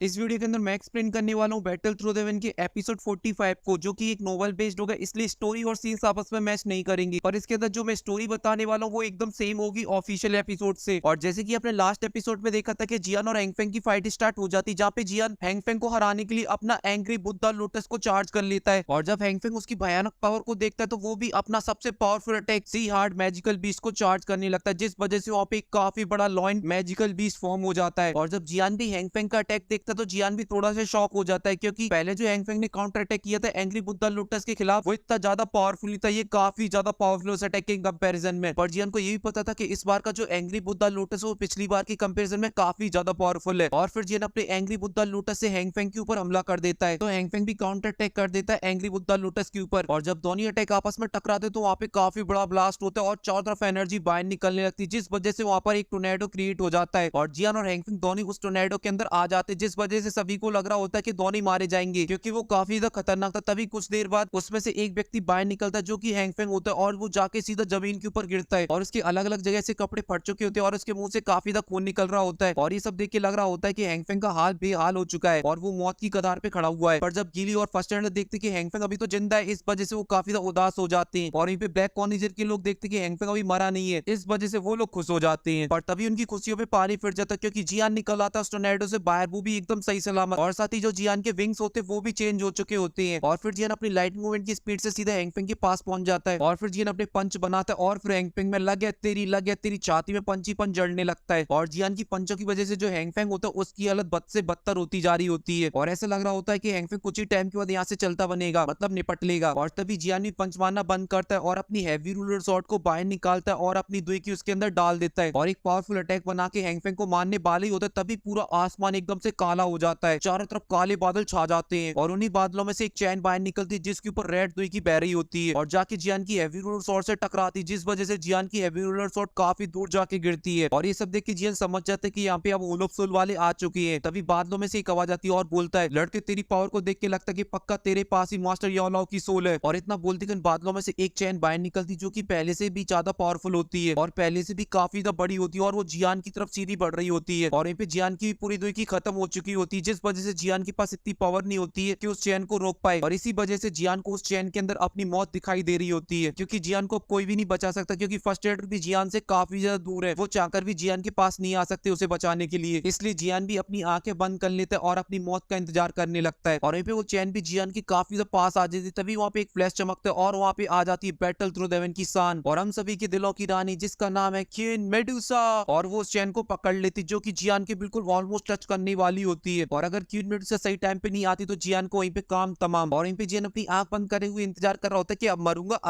इस वीडियो के अंदर मैं एक्सप्लेन करने वाला हूँ बैटल थ्रू द हेवन के एपिसोड 45 को, जो कि एक नोवेल बेस्ड होगा, इसलिए स्टोरी और सीन्स आपस में मैच नहीं करेंगी। और इसके अंदर जो मैं स्टोरी बताने वाला हूँ वो एकदम सेम होगी ऑफिशियल एपिसोड से। और जैसे कि आपने लास्ट एपिसोड में देखा था कि जियान और हैंगफेंग की फाइट स्टार्ट हो जाती है, जहाँ पे जियान हैंगफेंग को हराने के लिए अपना एंग्री बुद्धा लोटस को चार्ज कर लेता है। और जब हैंगफेंग उसकी भयानक पावर को देखता है तो वो भी अपना सबसे पावरफुल अटैक सी हार्ड मैजिकल बीस्ट को चार्ज करने लगता है, जिस वजह से वहाँ पे एक काफी बड़ा लॉइन मैजिकल बीस्ट फॉर्म हो जाता है। और जब जियान भी हैंगफेंग का अटैक देखता है तो जियान भी थोड़ा से शॉक हो जाता है, क्योंकि पहले जो हैंगफेंग ने काउंटर अटैक किया था एंग्री बुद्धा लोटस के खिलाफ वो इतना ज्यादा पावरफुल था, ये काफी ज्यादा पावरफुल उस अटैक के कंपैरिजन में। पर जियान को ये भी पता था कि इस बार का जो एंग्री बुद्धा लोटस वो पिछली बार की कंपैरिजन में काफी ज्यादा पावरफुल है। और फिर जियान अपने एंग्री बुद्धा लोटस से हैंगफेंग के ऊपर हमला कर देता है, तो हैंगफेंग भी काउंटर अटैक कर देता है एंग्री बुद्धा लोटस के ऊपर। और जब दोनों अटैक आपस में टकराते तो वहां पे काफी बड़ा ब्लास्ट होता है और चारों तरफ एनर्जी बाहर निकलने लगती है, जिस वजह से वहां पर एक टोर्नेडो क्रिएट हो जाता है। और जियान और हैंगफेंग दोनों उस टोर्नेडो के अंदर आ जाते हैं, जिस वजह से सभी को लग रहा होता है कि दोनों मारे जाएंगे, क्योंकि वो काफी ज्यादा खतरनाक था। तभी कुछ देर बाद उसमें से एक व्यक्ति बाहर निकलता है जो कि हैंगफेंग होता है, और वो जाके सीधा जमीन के ऊपर गिरता है और उसके अलग अलग जगह से कपड़े फट चुके होते हैं और उसके मुंह से काफी ज्यादा खून निकल रहा होता है। और ये सब देख के लग रहा होता है कि हैंगफेंग का हाल बेहाल हो चुका है और वो मौत की कगार पे खड़ा हुआ है। पर जब गीली और फर्स्ट एंड देखते कि हैंगफेंग अभी तो जिंदा है, इस वजह से वो काफी ज्यादा उदास हो जाते हैं। और यहीं पे ब्लैक कॉर्निजर के लोग देखते कि हैंगफेंग अभी मरा नहीं है, इस वजह से वो लोग खुश हो जाते हैं। पर तभी उनकी खुशियों पे पानी फिर जाता है, क्योंकि जियान निकल आता है उस टोर्नेडो से बाहर, वो भी एकदम सही सलामत। और साथ ही जो जियान के विंग्स होते हैं वो भी चेंज हो चुके होते हैं। और फिर जियान अपनी लाइट मूवमेंट की स्पीड से सीधा हैंगफेंग के पास पहुंच जाता है और फिर जियान अपने पंच बनाता है और फिर हैंगफेंग में लग गया तेरी छाती में पंच ही पंच जड़ने लगता है। और जियान की पंचों की वजह से जो हैंगफेंग होता है उसकी हालत बद से बदतर होती जा रही होती है और ऐसा लग रहा होता है कि हैंगफेंग कुछ ही टाइम के बाद यहाँ से चलता बनेगा, मतलब निपट लेगा। और तभी जियान भी पंच मारना बंद करता है और अपनी हैवी रूलर शॉट को बाहर निकालता है और अपनी दुई की उसके अंदर डाल देता है और एक पावरफुल अटैक बना के हैंगफेंग को मारने वाले ही होता है। तभी पूरा आसमान एकदम से काला हो जाता है, चारों तरफ काले बादल छा जाते हैं और उन्हीं बादलों में से एक चैन बाहर निकलती है जिसके ऊपर रेड दुई की बह रही होती है और जाके जियान की हैवी रूलर शॉट से टकराती है, जिस वजह से जियान की हैवी रूलर शॉट काफी दूर जाके गिरती है। और ये सब देख के जियान समझ जाते हैं कि यहाँ पे अब ओलोफ सोल वाले आ चुके हैं। तभी बादलों में से एक आवाज आती है और बोलता है, लड़के तेरी पावर को देख के लगता है कि पक्का तेरे पास ही मास्टर याओलाओ की सोल है। और इतना बोलते कि बादलों में से एक चैन बाहर निकलती जो कि पहले से भी ज्यादा पावरफुल होती है और पहले से भी काफी ज्यादा बड़ी होती है और वो जियान की तरफ सीधी बढ़ रही होती है। और यहाँ पे जियान की पूरी दुई की खत्म हो चुकी होती है, जिस वजह से जियान के पास इतनी पावर नहीं होती है कि उस चैन को रोक पाए। और इसी वजह से जियान को उस चैन के अंदर अपनी मौत दिखाई दे रही होती है, क्योंकि जियान को कोई भी नहीं बचा सकता, क्योंकि फर्स्ट एड भी जियान से काफी ज्यादा दूर है। वो चाहकर भी जियान के पास नहीं आ सकते उसे बचाने के लिए, इसलिए जियान भी अपनी आंखें बंद कर लेता है और अपनी मौत का इंतजार करने लगता है। और वहीं पे वो चैन भी जियान के काफी ज्यादा पास आ जाती है। तभी वहाँ पे एक फ्लैश चमकता है और वहाँ पे आ जाती है बैटल थ्रू द हेवन की सान और हम सभी के दिलों की रानी, जिसका नाम है क्वीन मेडुसा। और वो उस चैन को पकड़ लेती जो कि जियान के बिल्कुल ऑलमोस्ट टच करने वाली होती है। और अगर क्वीन मेडुसा सही टाइम पे नहीं आती तो जियान को वहीं पे काम तमाम। और वहीं पे जियान अपनी आंख बंद करे हुए इंतजार कर रहा होता है कि अब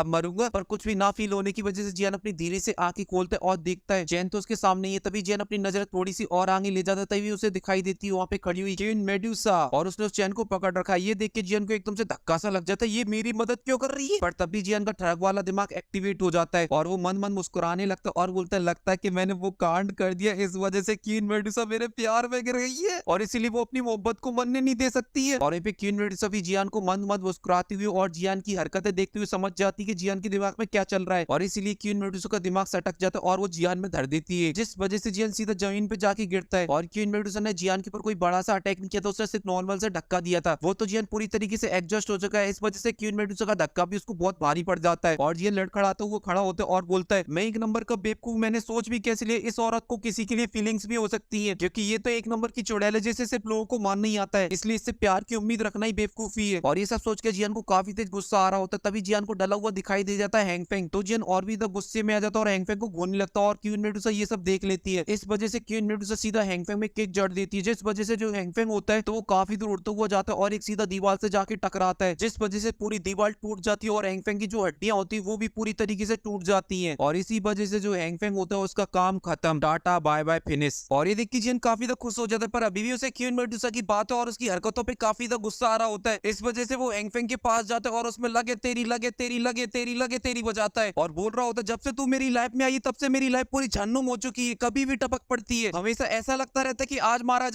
मरूंगा, पर कुछ भी ना फील होने की वजह से जियान अपनी धीरे से आंखें खोलता है और देखता है चैन तो उसके सामने ही है। तभी जियान अपनी नजर थोड़ी सी और आगे ले जाता है, तभी उसे दिखाई देती है वहाँ पे खड़ी हुई क्वीन मेडुसा और उसने उस चैन को पकड़ रखा है। ये देख के जियान को एकदम से धक्का सा लग जाता है, ये मेरी मदद क्यों कर रही है। पर तभी जियान का ठग वाला दिमाग एक्टिवेट हो जाता है और वो मन मन मुस्कुराने लगता है और बोलता है, लगता है कि मैंने वो कांड कर दिया, इस वजह से क्वीन मेडुसा मेरे प्यार में गिर गई है और इसीलिए वो अपनी मोहब्बत को मनने नहीं दे सकती है। और यहाँ पे क्वीन मेडुसा भी जियान को मन मन मुस्कुराती हुई और जियान की हरकतें देखते हुए समझ जाती है कि जियान के दिमाग में क्या चल रहा है और इसीलिए क्वीन मेडुसा का दिमाग सटक जाता है और वो जियान में धर देती है, जिस वजह से जियान सीधा जमीन पे जाके गिरता है। और क्वीन मेडुसा ने जियान के ऊपर कोई बड़ा सा अटैक नहीं किया था, उसने सिर्फ नॉर्मल से धक्का दिया था। वो तो जियान पूरी तरीके से एडजस्ट हो चुका है, इस वजह से क्वीन मेडुसा का धक्का भी उसको बहुत भारी पड़ जाता है। और जियान लड़खड़ाता हुआ खड़ा होता है और बोलता है, मैं एक नंबर का बेवकूफ, मैंने सोच भी कैसे लिया इस औरत को किसी के लिए फीलिंग्स भी हो सकती है, क्योंकि ये तो एक नंबर की चुड़ैल है जिसे सिर्फ लोगों को मारना ही आता है, इसलिए इससे प्यार की उम्मीद रखना ही बेवकूफी है। और ये सब सोच के जियान को काफी तेज गुस्सा आ रहा होता है। तभी जियान को डला हुआ दिखाई दे जाता है हैंगफेंग, तो जियान और भी गुस्से में आ जाता है और हैंगफेंग को घूरने लगता है और क्वीन मेडुसा ये सब देख लेती है। इस वजह से क्वीन मेडुसा सीधा हैंगफेंग में किक जड़ देती है, जिस वजह से जो हैंगफेंग होता है तो वो काफी दूर उड़ता हुआ जाता है और एक सीधा दीवार से जाके टकराता है, जिस वजह से पूरी दीवार टूट जाती है और हैंगफेंग की जो हड्डियां होती है वो भी पूरी तरीके से टूट जाती है। और इसी वजह से जो हैंगफेंग होता है उसका काम खत्म, टाटा बाय बाय फिनिश। और ये देख के जियान काफी खुश हो जाता है, पर अभी भी उसे क्वीन मेडुसा की बातों और उसकी हरकतों पे काफी गुस्सा आ रहा होता है। इस वजह से वो हैंगफेंग के पास जाता है और उसमें लगे तेरी बजाता है और बोल रहा होता है, जब से तू मेरी लाइफ में आई तब से मेरी लाइफ पूरी जहन्नुम हो चुकी है, कभी भी टपक पड़ती है, हमेशा ऐसा लगता रहता है कि आज मारा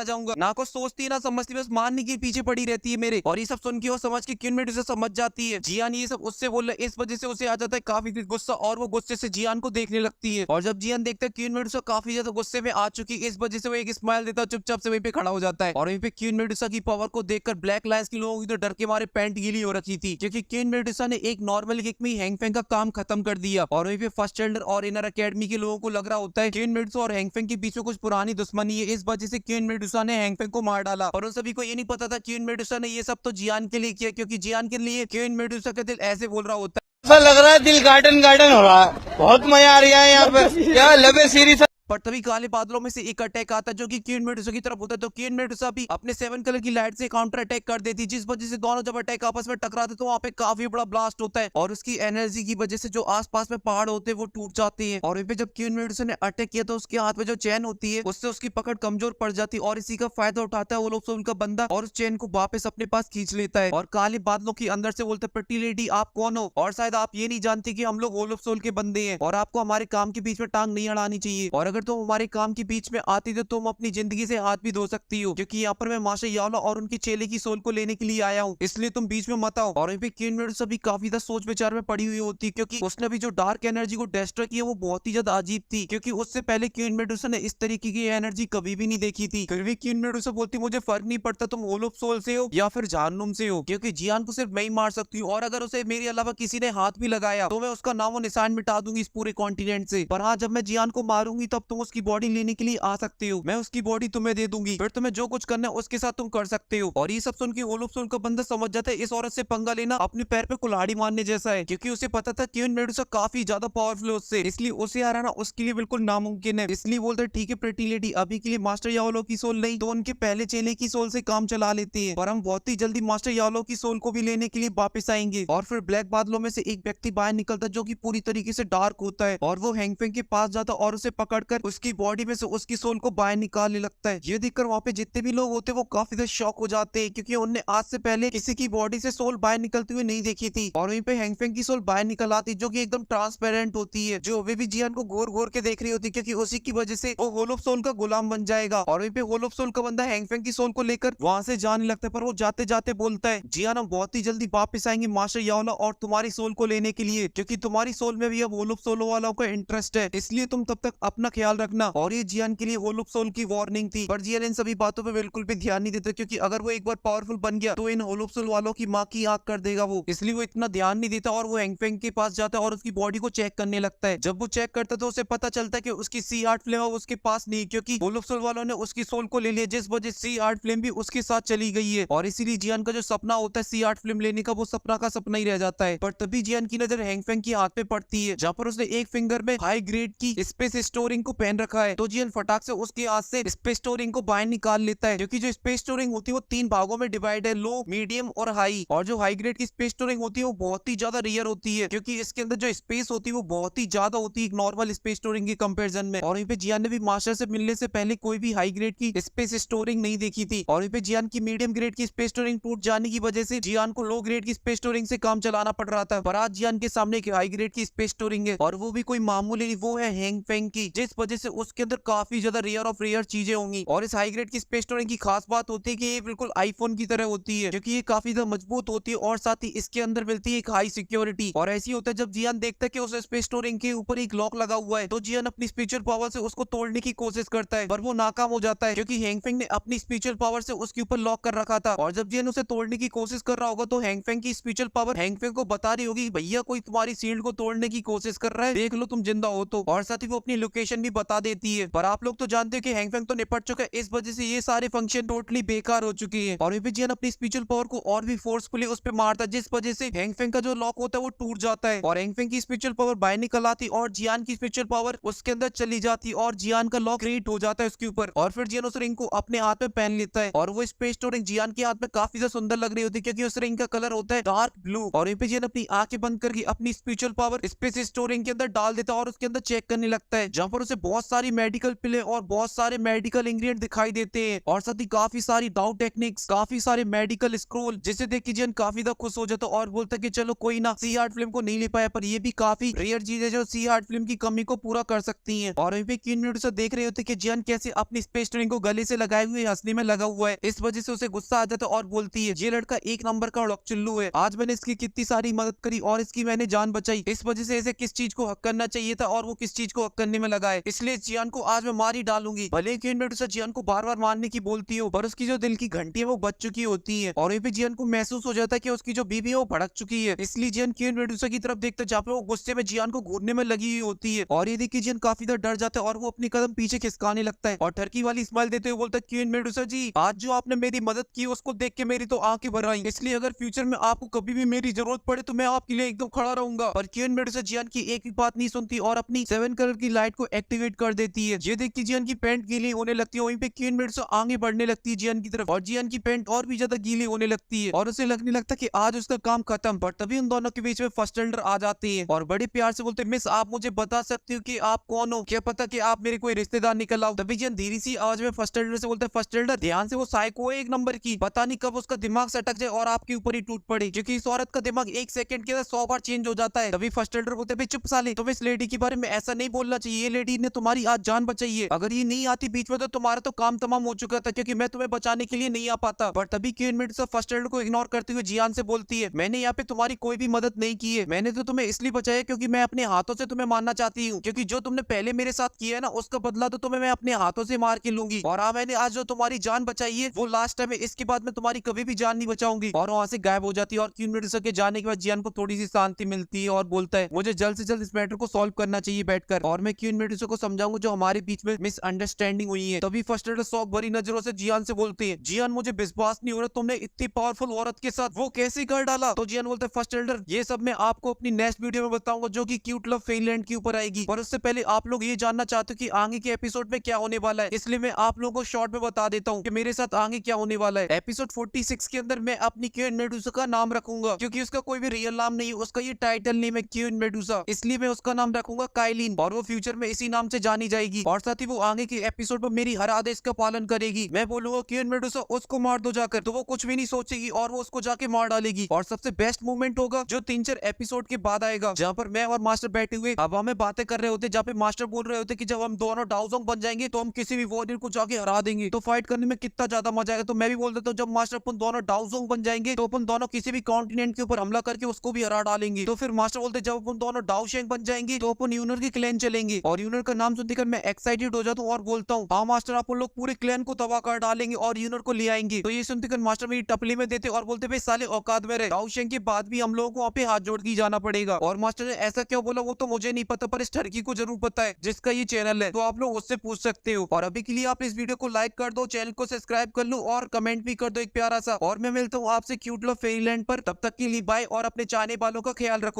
जाऊंगा, ना कुछ सोचती ना समझती, बस मारने के पीछे पड़ी रहती है मेरे। और ये सब सुन के और समझ के क्वीन मेडुसा समझ जाती है जियान ये सब उससे बोल रहा है, इस वजह से उसे आ जाता है काफी गुस्सा और वो गुस्से से जियान को देखने लगती है। और जब जियान देखता है क्वीन मेडुसा काफी ज्यादा गुस्से में आ चुकी है, इस वजह से वो एक स्माइल देता है, चुपचाप से वहीं पे खड़ा हो जाता है। और वहीं पे क्वीन मेडुसा की पावर को देखकर ब्लैक लायंस के लोगों की तो डर के मारे पैंट गीली हो रखी थी, क्योंकि क्वीन मेडुसा ने एक नॉर्मल किक में हैंगफेंग का काम खत्म कर दिया। और वहीं पे फर्स्ट एल्डर और इनर अकेडमी के लोगों को लग रहा होता है क्वीन मेडुसा और हैंगफेंग के बीच में कुछ पुरानी दुश्मनी है, इस वजह से क्वीन मेडुसा ने हैंगफेंग को मार डाला। और उन सभी को ये नहीं पता था क्वीन मेडुसा ने ये सब तो जियान के लिए किया, क्योंकि जियान के लिए क्वीन मेडुसा का दिल ऐसे बोल रहा होता है। ऐसा लग रहा है दिल गार्डन गार्डन हो रहा है, बहुत मजा आ रहा है यहाँ पे। क्या लबे सीरीज पर तभी काले बादलों में से एक अटैक आता है जो कि क्वीन मेडुसा की तरफ होता है। तो क्वीन मेडुसा भी अपने 7 कलर की लाइट से काउंटर अटैक कर देती है, जिस वजह से दोनों जब अटैक आपस में टकराते तो वहाँ पे काफी बड़ा ब्लास्ट होता है और उसकी एनर्जी की वजह से जो आसपास में पहाड़ होते हैं वो टूट जाते हैं। और वहीं पे जब क्वीन मेडुसा ने अटैक किया तो उसके हाथ में जो चैन होती है उससे उसकी पकड़ कमजोर पड़ जाती है और इसी का फायदा उठाता है वो लोग सोल का बंदा और उस चैन को वापस अपने पास खींच लेता है। और काले बादलों के अंदर से बोलते प्रिटी लेडी आप कौन हो, और शायद आप ये नहीं जानते कि हम लोग वोल ऑफ सोल के बंदे हैं और आपको हमारे काम के बीच में टांग नहीं अड़ानी चाहिए, और अगर तुम हमारे काम के बीच में आती तो तुम अपनी जिंदगी से हाथ भी धो सकती हो, क्योंकि यहाँ पर मैं मास्टर यावला और उनकी चेले की सोल को लेने के लिए आया हूँ, इसलिए तुम बीच में मत आओ। और वहीं पे क्वीन मेडुसा भी काफी ज्यादा सोच विचार में पड़ी हुई होती है, क्योंकि उसने भी जो डार्क एनर्जी को डिस्ट्रॉय किया वो बहुत ही ज्यादा अजीब थी, क्योंकि उससे पहले क्वीन मेडुसा ने इस तरीके की एनर्जी कभी भी नहीं देखी थी। फिर भी क्वीन मेडुसा बोलती मुझे फर्क नहीं पड़ता तुम वोल ऑफ सोल से हो या फिर जहन्नुम से हो, क्योंकि जियान को सिर्फ मैं ही मार सकती हूँ और अगर उसे मेरे अलावा किसी ने हाथ भी लगाया तो मैं उसका नामो निशान मिटा दूंगी इस पूरे कॉन्टिनेंट से। पर हाँ, जब मैं जियान को मारूंगी तब तुम उसकी बॉडी लेने के लिए आ सकते हो, मैं उसकी बॉडी तुम्हें दे दूंगी, फिर तुम्हें जो कुछ करना है उसके साथ तुम कर सकते हो। और ये सब सुन के वोल ऑफ सोल का बंदा समझ जाता है इस औरत से पंगा लेना अपने पैर पे कुल्हाड़ी मारने जैसा है, क्योंकि उसे पता था क्वीन मेडुसा काफी ज्यादा पावरफुल है उससे, इसलिए उसे हराना उसके लिए बिल्कुल नामुमकिन है। इसलिए बोलते ठीक है प्रिटी लेडी, अभी के लिए मास्टर यावलो की सोल नहीं तो उनके पहले चेले की सोल से काम चला लेते हैं, पर हम बहुत ही जल्दी मास्टर यावलो की सोल को भी लेने के लिए वापस आएंगे। और फिर ब्लैक बादलों में से एक व्यक्ति बाहर निकलता जो कि पूरी तरीके से डार्क होता है और वो हैंगफेंग के पास जाता और उसे पकड़कर उसकी बॉडी में से उसकी सोल को बाहर निकालने लगता है। ये देखकर वहाँ पे जितने भी लोग होते हैं वो काफी ज्यादा शॉक हो जाते हैं, क्योंकि उनने आज से पहले किसी की बॉडी से सोल बाहर निकलते हुए नहीं देखी थी। और वहीं पे हैंगफेंग की सोल बाहर निकल आती जो कि एकदम ट्रांसपेरेंट होती है, जो वे भी जियान को घोर घोर के देख रही होती, क्योंकि उसी की वजह से वो वोल ऑफ सोल का गुलाम बन जाएगा। और वहीं पे वोल ऑफ सोल का बंदा हैंगफेंग की सोल को लेकर वहां से जाने लगता है, पर वो जाते जाते बोलता है जियान हम बहुत ही जल्दी वापस आएंगे मास्टर यावला और तुम्हारी सोल को लेने के लिए, क्योंकि तुम्हारी सोल में भी अब वोल ऑफ सोल वालों का इंटरेस्ट है, इसलिए तुम तब तक अपना ख्याल रखना। और ये जियान के लिए वोल ऑफ सोल की वार्निंग थी, पर जियान इन सभी बातों पे बिल्कुल भी ध्यान नहीं देता, क्योंकि अगर वो एक बार पावरफुल बन गया तो इन वोल ऑफ सोल वालों की माँ की आंख कर देगा वो, इसलिए वो इतना ध्यान नहीं देता। और वो हैंगफेंग के पास जाता है और उसकी बॉडी को चेक करने लगता है। जब वो चेक करता है तो उसे पता चलता है कि उसकी सी हार्ट फ्लेम उसके पास नहीं, क्योंकि वोल ऑफ सोल वालों ने उसकी सोल को ले लिया, जिस वजह से सी हार्ट फ्लेम भी उसके साथ चली गई है। और इसीलिए जियान का जो सपना होता है सी हार्ट फ्लेम लेने का, वो सपना का सपना ही रह जाता है। पर तभी जियान की नजर हैंगफेंग की हाथ पे पड़ती है, जहाँ पर उसने एक फिंगर में हाई ग्रेड की स्पेस स्टोरिंग को पहन रखा है। तो जियान फटाक से उसके हाथ से स्पेस स्टोरिंग को बाहर निकाल लेता है, क्योंकि जो स्पेस स्टोरिंग होती है वो 3 भागों में डिवाइड है, लो, मीडियम और हाई। और जो हाई ग्रेड की स्पेस स्टोरिंग होती है वो बहुत ही ज्यादा रेयर होती है, क्योंकि इसके अंदर जो स्पेस होती है वो बहुत ही ज्यादा होती है नॉर्मल स्पेस स्टोरिंग के कंपैरिजन में। और वहीं पे जियान ने भी मास्टर से मिलने से पहले कोई भी हाई ग्रेड की स्पेस स्टोरिंग नहीं देखी थी। और वहीं पे जियान की मीडियम ग्रेड की स्पेस स्टोरिंग टूट जाने की वजह से जियान को लो ग्रेड की स्पेस स्टोरिंग से काम चलाना पड़ रहा था। पर आज जियान के सामने एक हाई ग्रेड की स्पेस स्टोरिंग है, और वो भी कोई मामूली नहीं, वो है हैंगफेंग की, जिस वजह से उसके अंदर काफी ज्यादा रेयर ऑफ रेयर चीजें होंगी। और इस हाई ग्रेड की स्पेस स्टोरिंग की खास बात होती है कि ये बिल्कुल आईफोन की तरह होती है, क्योंकि ये काफी ज्यादा मजबूत होती है और साथ ही इसके अंदर मिलती है एक हाई सिक्योरिटी। और ऐसी होता है जब जियान देखता है कि उस स्पेस स्टोरिंग के ऊपर एक लॉक लगा हुआ है, तो जियान अपनी स्पिरिचुअल पावर से उसको तोड़ने की कोशिश करता है, पर वो नाकाम हो जाता है, क्योंकि हैंगफेंग ने अपनी स्पिरिचुअल पावर से उसके ऊपर लॉक कर रखा था। और जब जियान उसे तोड़ने की कोशिश कर रहा होगा तो हैंगफेंग की स्पिरिचुअल पावर हैंगफेंग को बता रही होगी भैया कोई तुम्हारी शील्ड को तोड़ने की कोशिश कर रहा है, देख लो तुम जिंदा हो तो। और साथ ही वो अपनी लोकेशन भी बता देती है। पर आप लोग तो जानते हो कि हैंगफेंग तो निपट चुका है, इस वजह से ये सारे फंक्शन टोटली बेकार हो चुकी है। और ये भी जियान अपनी स्पिरिचुअल पावर को और भी फोर्सफुली उस पर मारता है, जिस वजह से हैंगफेंग का जो लॉक होता है वो टूट जाता है और हैंगफेंग की स्पिरिचुअल पावर बाहर निकल आती और जियान की स्पिरिचुअल पावर उसके अंदर चली जाती और जियान का लॉक क्रिएट हो जाता है उसके ऊपर। और फिर जियान उस रिंग को अपने हाथ में पहन लेता है और वो स्पेस स्टोरिंग जियान के हाथ में काफी ज्यादा सुंदर लग रही होती है, क्योंकि उस रिंग का कलर होता है डार्क ब्लू। और यहाँ पे जियान अपनी आंखें बंद करके अपनी स्पिरिचुअल पावर स्पेस स्टोरिंग के अंदर डाल देता है और उसके अंदर चेक करने लगता है, जहाँ पर उसे बहुत सारी मेडिकल पिले और बहुत सारे मेडिकल इंग्रेडिएंट दिखाई देते हैं और साथ ही काफी सारी डाउ टेक्निक्स, काफी सारे मेडिकल स्क्रोल, जिसे देख के जियान काफी ज्यादा खुश हो जाता है और बोलता है कि चलो कोई ना, सी हार्ट फिल्म को नहीं ले पाया पर ये भी काफी रेयर चीज है जो सी हार्ट फिल्म की कमी को पूरा कर सकती है। और वहीं पे क्वीन मेडुसा देख रहे होते कि जियान कैसे अपनी स्पेस स्टोरिंग को गले से लगाए हुए हंसने में लगा हुआ है, इस वजह से उसे गुस्सा आ जाता है और बोलती है ये लड़का एक नंबर का चुल्लू है, आज मैंने इसकी कितनी सारी मदद करी और इसकी मैंने जान बचाई, इस वजह से इसे किस चीज को हक करना चाहिए था और वो किस चीज को हक करने में लगा है। इसलिए जियान को आज मैं मार ही डालूंगी। भले ही क्वीन मेडुसा जियान को बार बार मारने की बोलती हो, पर उसकी जो दिल की घंटी है वो बज चुकी होती है और ये भी जियान को महसूस हो जाता है कि उसकी जो बीवी है वो भड़क चुकी है। इसलिए जियान क्वीन मेडुसा की तरफ देखता है जहाँ पे वो गुस्से में जियान को घूरने में लगी हुई होती है और ये देखिए जियान काफी ज्यादा डर जाता है और वो अपनी कदम पीछे खिसकाने लगता है और टर्की वाली स्माइल देते हुए बोलता है, क्वीन मेडुसा जी, आज जो आपने मेरी मदद की उसको देख के मेरी तो आंखें भर आई। इसलिए अगर फ्यूचर में आपको कभी भी मेरी जरूरत पड़े तो मैं आपके लिए एकदम खड़ा रहूंगा। पर क्वीन मेडुसा जियान की एक भी बात नहीं सुनती और अपनी 7 कलर की लाइट को एक्टिवेट कर देती है। ये देख के जियान की पैंट गीली होने लगती है। वहीं पे क्वीन मेडुसा आगे बढ़ने लगती है जियान की तरफ और जियान की पैंट और भी ज्यादा गीली होने लगती है और उसे लगने लगता है कि आज उसका काम खत्म। पर तभी उन दोनों के बीच में फर्स्ट एल्डर आ जाती है और बड़े प्यार से बोलते, मिस आप मुझे बता सकते हो कि आप कौन हो? क्या पता कि आप मेरे कोई रिश्तेदार निकल आओ। तभी जियान धीरे सी आवाज में फर्स्ट एल्डर से बोलते हैं, फर्स्ट एल्डर ध्यान से, वो साइको है एक नंबर की, पता नहीं कब उसका दिमाग सटक जाए और आपके ऊपर ही टूट पड़े, क्योंकि इस औरत का दिमाग 1 सेकंड के अंदर 100 बार चेंज हो जाता है। तभी फर्स्ट एल्डर बोलते, भाई चुप साले, तुम्हें इस लेडी के बारे में ऐसा नहीं बोलना चाहिए। ये लेडी ने तुम्हारी आज जान बचाई है, अगर ये नहीं आती बीच में तो तुम्हारा तो काम तमाम हो चुका था, क्योंकि मैं तुम्हें बचाने के लिए नहीं आ पाता। पर तभी क्वीन मेडुसा फर्स्ट एल्डर को इग्नोर करते हुए जियान से बोलती है, मैंने यहाँ पे तुम्हारी कोई भी मदद नहीं की है, मैंने तो तुम्हें इसलिए बचाया क्योंकि मैं अपने हाथों से तुम्हें मारना चाहती हूँ, क्योंकि जो तुमने पहले मेरे साथ किया है ना उसका बदला तो तुम्हें मैं अपने हाथों से मार के लूंगी। और हाँ, मैंने आज जो तुम्हारी जान बचाई है वो लास्ट टाइम है, इसके बाद मैं तुम्हारी कभी भी जान नहीं बचाऊंगी। और वहां से गायब हो जाती है और क्वीन मेडुसा के जाने के बाद जियान को थोड़ी सी शांति मिलती है और बोलता है, मुझे जल्द से जल्द इस मैटर को सॉल्व करना चाहिए बैठकर, और मैं क्वीन मेडुसा को समझाऊंगा जो हमारे बीच में मिसअंडरस्टैंडिंग हुई है। तभी फर्स्ट एल्डर शौक भरी नजरों से जियान से बोलते हैं, जियान मुझे विश्वास नहीं हो रहा तुमने इतनी पावरफुल औरत के साथ वो कैसे कर डाला। तो जियान बोलते हैं, फर्स्ट एल्डर ये सब मैं आपको अपनी नेक्स्ट वीडियो में बताऊंगा जो कि क्यूट लव फिनलैंड के ऊपर आएगी। पर उससे पहले आप लोग ये जानना चाहते हो कि आगे के एपिसोड में क्या होने वाला है, इसलिए मैं आप लोगों को शॉर्ट में बता देता हूँ कि मेरे साथ आगे क्या होने वाला है। एपिसोड 46 के अंदर मैं अपनी क्वीन मेडुसा का नाम रखूंगा, क्योंकि उसका कोई भी रियल नाम नहीं है, उसका ये टाइटल नेम है क्वीन मेडुसा, इसलिए मैं उसका नाम रखूंगा काइलिन और वो फ्यूचर में इसी नाम से जानी जाएगी। और साथ ही वो आगे के एपिसोड में मेरी हर आदेश का पालन करेगी। मैं बोलूंगा क्वीन मेडुसा उसको मार दो जाकर, तो वो कुछ भी नहीं सोचेगी और वो उसको जाके मार डालेगी। और सबसे बेस्ट मोमेंट होगा जो 3-4 एपिसोड के बाद आएगा, जहाँ पर मैं और मास्टर बैठे हुए हवा में बातें कर रहे होते, जहाँ पे मास्टर बोल रहे होते कि जब हम दोनों डाउजोंग बन जाएंगे तो हम किसी भी वॉरियर को जाके हरा देंगे, तो फाइट करने में कितना ज्यादा मजा आएगा। तो मैं भी बोल देता हूँ, जब मास्टर अपन दोनों डाउजोंग बन जाएंगे तो अपन दोनों किसी भी कॉन्टिनेंट के ऊपर हमला करके उसको भी हरा डालेंगे। तो फिर मास्टर बोलते, जब अपन दोनों डाउशेंग बन जाएंगे तो अपन यूनर के क्लैन चलेंगे। और यूनर का नाम सुनकर मैं एक्साइटेड हो जाता हूँ और बोलता हूँ, हाँ मास्टर, आप लोग पूरे क्लैन को तबाह कर डालेंगे और यूनर को ले आएंगे। तो ये सुनते कर मास्टर मेरी टपली में देते और बोलते, भाई साले औकात में रहे, डाउशेंग के बाद भी हम लोगों को वहाँ पे हाथ जोड़ के जाना पड़ेगा। और मास्टर ने ऐसा क्यों बोला वो तो मुझे नहीं पता, पर इस टर्की को जरूर पता है जिसका ये चैनल है, तो आप लोग उससे पूछ सकते हो। और अभी के लिए आप इस वीडियो को लाइक कर दो, चैनल को सब्सक्राइब कर लो और कमेंट भी कर दो एक प्यारा सा। और मैं मिलता हूँ आपसे क्यूट लव फेरीलैंड पर, तब तक के लिए बाय और अपने चाहने वालों का ख्याल रखो।